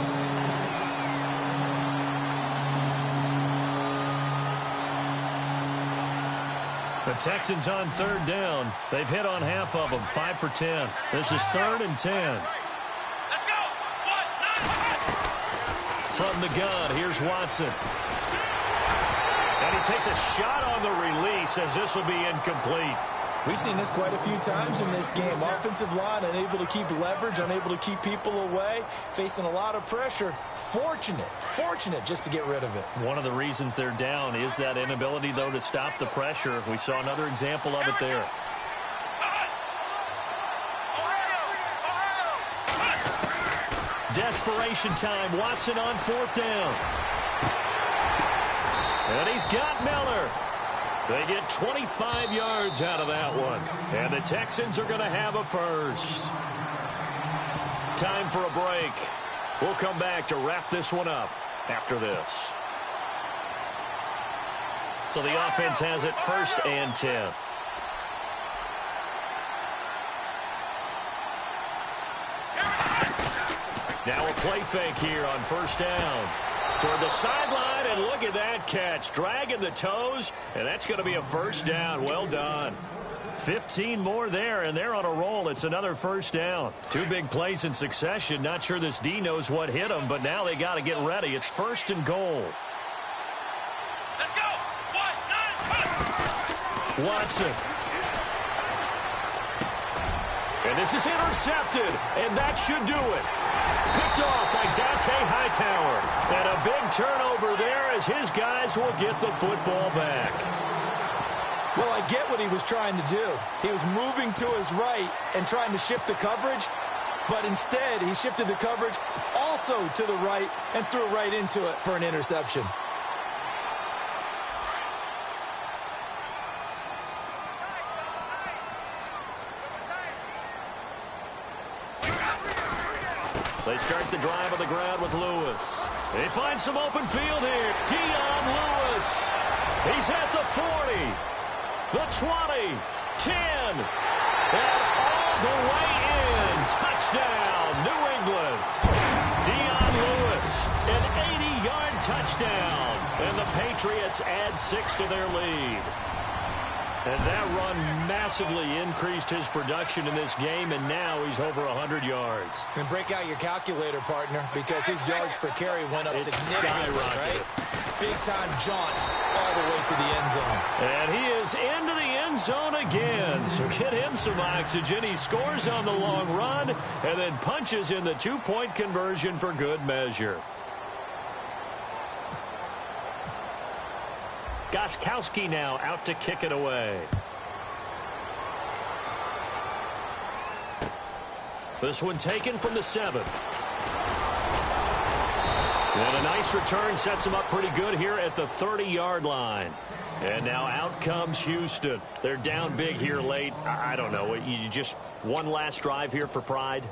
The Texans on 3rd down. They've hit on half of them. 5 for 10. This is 3rd and 10. From the gun, here's Watson. And he takes a shot on the release as this will be incomplete. We've seen this quite a few times in this game. Offensive line unable to keep leverage, unable to keep people away, facing a lot of pressure. Fortunate just to get rid of it. One of the reasons they're down is that inability, though, to stop the pressure. We saw another example of it there. Desperation time. Watson on 4th down. And he's got Miller. They get 25 yards out of that one. And the Texans are going to have a first. Time for a break. We'll come back to wrap this one up after this. So the offense has it 1st and 10. Now a play fake here on 1st down. Toward the sideline, and look at that catch. Dragging the toes, and that's going to be a 1st down. Well done. 15 more there, and they're on a roll. It's another 1st down. 2 big plays in succession. Not sure this D knows what hit them, but now they got to get ready. It's 1st and goal. Let's go. 1, 9, Watson. And this is intercepted, and that should do it. Picked off by Dante Hightower. And a big turnover there as his guys will get the football back. Well, I get what he was trying to do. He was moving to his right and trying to shift the coverage, but instead he shifted the coverage also to the right and threw right into it for an interception. They start the drive on the ground with Lewis. They find some open field here. Dion Lewis. He's at the 40, the 20, 10, and all the way in. Touchdown, New England. Dion Lewis, an 80-yard touchdown. And the Patriots add 6 to their lead. And that run massively increased his production in this game, and now he's over 100 yards. And break out your calculator, partner, because his yards per carry went up significantly, right? Big-time jaunt all the way to the end zone. And he is into the end zone again, so get him some oxygen. He scores on the long run and then punches in the 2-point conversion for good measure. Gostkowski now out to kick it away. This one taken from the 7. And a nice return sets them up pretty good here at the 30-yard line. And now out comes Houston. They're down big here late. I don't know. You just one last drive here for pride?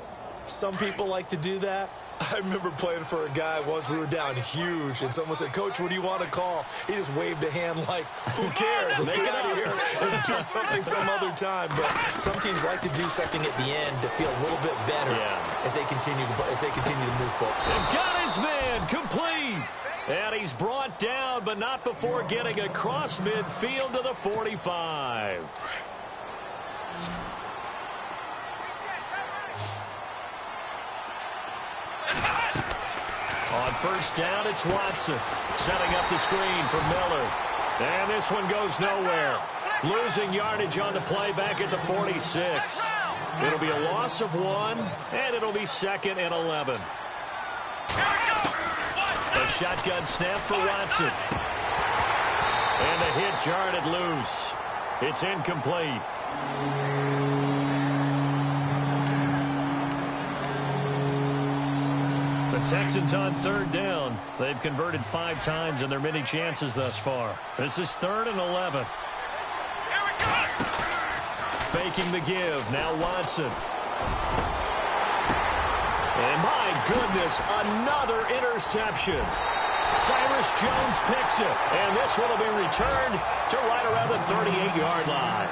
Some people like to do that. I remember playing for a guy once. We were down huge, and someone said, "Coach, what do you want to call?" He just waved a hand like, "Who cares? Let's get out of here and do something some other time." But some teams like to do something at the end to feel a little bit better as they continue to move forward. They've got his man complete. And he's brought down, but not before getting across midfield to the 45. On first down, it's Watson. Setting up the screen for Miller. And this one goes nowhere. Losing yardage on the play back at the 46. It'll be a loss of 1, and it'll be 2nd and 11. A shotgun snap for Watson. And the hit jarred it loose. It's incomplete. The Texans on 3rd down. They've converted 5 times in their many chances thus far. This is 3rd and 11. Faking the give. Now Watson. And my goodness, another interception. Cyrus Jones picks it. And this one will be returned to right around the 38-yard line.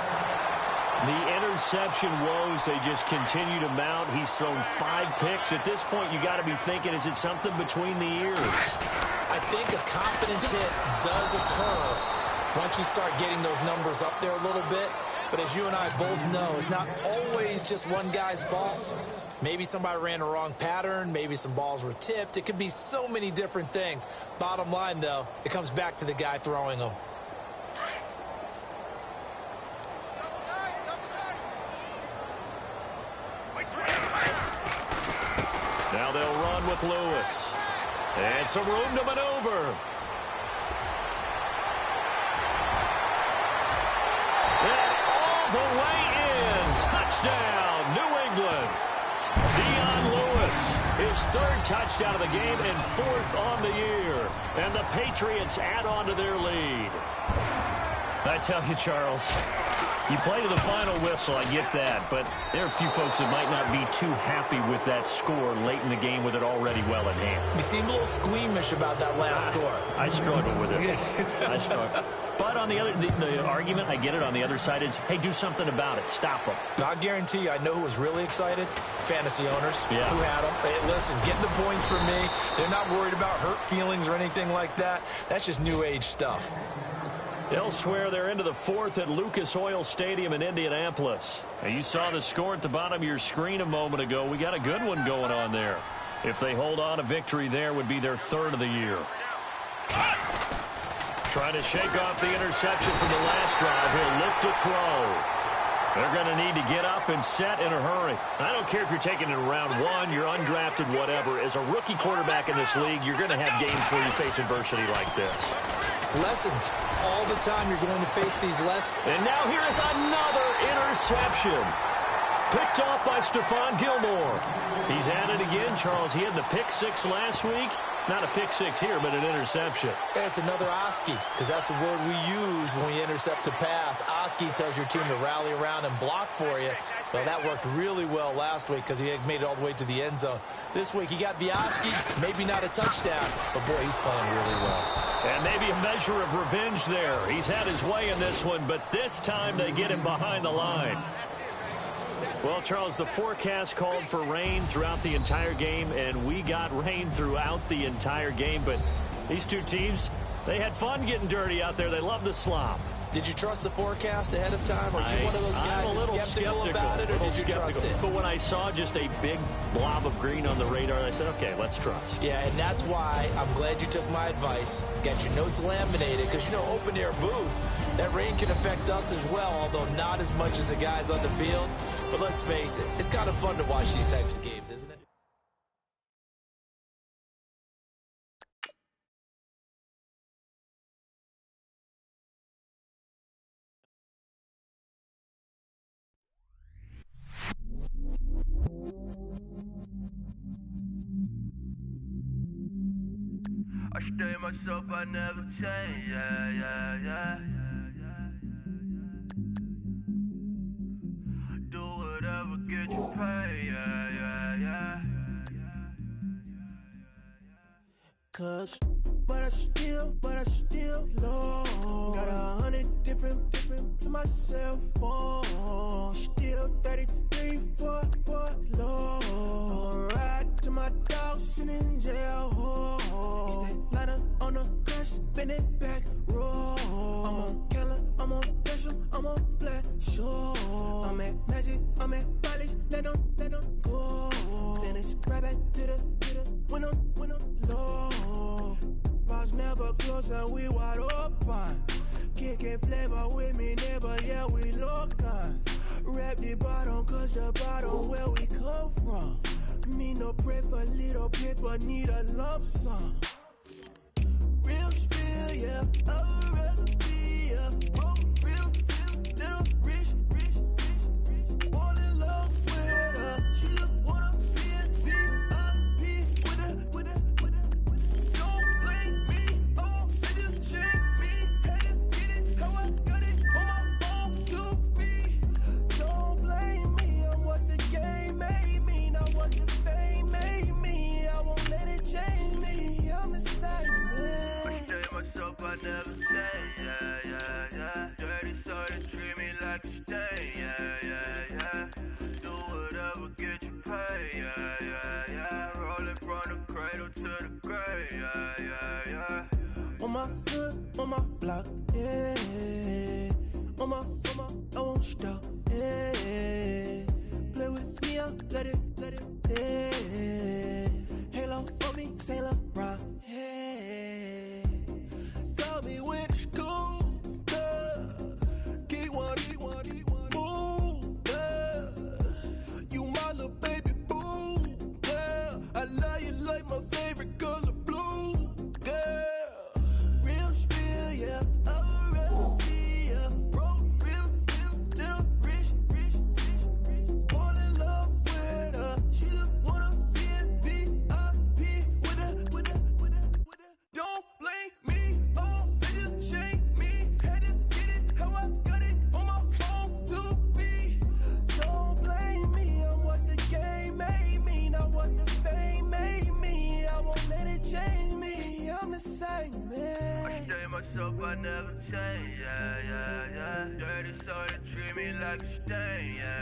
The interception woes, they just continue to mount. He's thrown 5 picks. At this point, you got to be thinking, is it something between the ears? I think a confidence hit does occur once you start getting those numbers up there a little bit. But as you and I both know, it's not always just one guy's fault. Maybe somebody ran a wrong pattern. Maybe some balls were tipped. It could be so many different things. Bottom line, though, it comes back to the guy throwing them. Now they'll run with Lewis. And some room to maneuver. And all the way in. Touchdown, New England. Dion Lewis, his 3rd touchdown of the game and 4th on the year. And the Patriots add on to their lead. I tell you, Charles, you play to the final whistle, I get that, but there are a few folks that might not be too happy with that score late in the game with it already well in hand. You seem a little squeamish about that last score. I struggle with it. I struggle. But on the other, the argument, I get it, on the other side is, hey, do something about it. Stop them. I guarantee you, I know who was really excited. Fantasy owners who had them. Hey, listen, getting the points for me. They're not worried about hurt feelings or anything like that. That's just new age stuff. Elsewhere, they're into the 4th at Lucas Oil Stadium in Indianapolis. And you saw the score at the bottom of your screen a moment ago. We got a good one going on there. If they hold on, a victory there would be their 3rd of the year. Trying to shake off the interception from the last drive. He'll look to throw. They're going to need to get up and set in a hurry. I don't care if you're taking it in round 1, you're undrafted, whatever. As a rookie quarterback in this league, you're going to have games where you face adversity like this. Lessons. All the time you're going to face these lessons. And now here is another interception. Picked off by Stephon Gilmore. He's at it again, Charles. He had the pick 6 last week. Not a pick 6 here, but an interception. Yeah, it's another Oski, because that's the word we use when we intercept the pass. Oski tells your team to rally around and block for you. Well, that worked really well last week because he had made it all the way to the end zone. This week, he got the Oski, maybe not a touchdown, but boy, he's playing really well. And maybe a measure of revenge there. He's had his way in this one, but this time they get him behind the line. Well, Charles, the forecast called for rain throughout the entire game, and we got rain throughout the entire game. But these two teams, they had fun getting dirty out there. They love the slop. Did you trust the forecast ahead of time? Are you one of those guys I'm a little skeptical about it, or did you trust it? But when I saw just a big blob of green on the radar, I said, okay, let's trust. Yeah, and that's why I'm glad you took my advice. Got your notes laminated, because, you know, open-air booth, that rain can affect us as well, although not as much as the guys on the field. But let's face it, it's kind of fun to watch these types of games, isn't it? stay myself, I never change, yeah. Do whatever, get you paid, yeah. Cause, but I still love. Got 100 different in my cell phone. Still 33 for love. I'ma ride to my dog sitting in jail. It's that ladder on the grass, spin it back, roll. I'm on Keller, I'm on Bishop, I'm on Flat Shore. I'm at Magic, I'm at Bally's, let them go. Then it's right back to the when I'm low. Bars never close and we wide open. Kicking flavor with me, neighbor, yeah, we local. Rap the bottom, cause the bottom where we come from. Me no pray for little paper, need a lump sum. Real spill, yeah, I'd rather be, yeah. Broke, real feel, little rich. Fall in love with her, she just wanna be a VIP with her. Don't blame me, oh, they just shake me. Had to get it, how I got it on my own 2 feet. Don't blame me, I'm what the game made me, not what the fame made me. I won't let it change me, I'm the same man. I stay myself, I never change, yeah. Dirty so they treat me like a stain, yeah. Do whatever, get you paid, yeah. Rolling from the cradle to the grave, yeah. On my hood, on my block, yeah. On my, I won't stop, yeah. Play with me, I'll let it, yeah. Halo on me, Saint Laurent, yeah. Got me with the school, yeah. Keep one, move, yeah. You my little baby boo, yeah. I love you like my favorite color blue, yeah. Real spill, yeah, I'd rather be, yeah. Broke, real feel, little rich. Fall in love with her, she just wanna be a VIP with her. Don't blame me, oh, they just shake me. Had to get it, how I got it on my phone 2 feet. Don't blame me, I'm what the game made me, not what the fame made me. I won't let it change me, I'm the same man. I stay myself, I never change, yeah. Dirty so they treat me like a stain, yeah.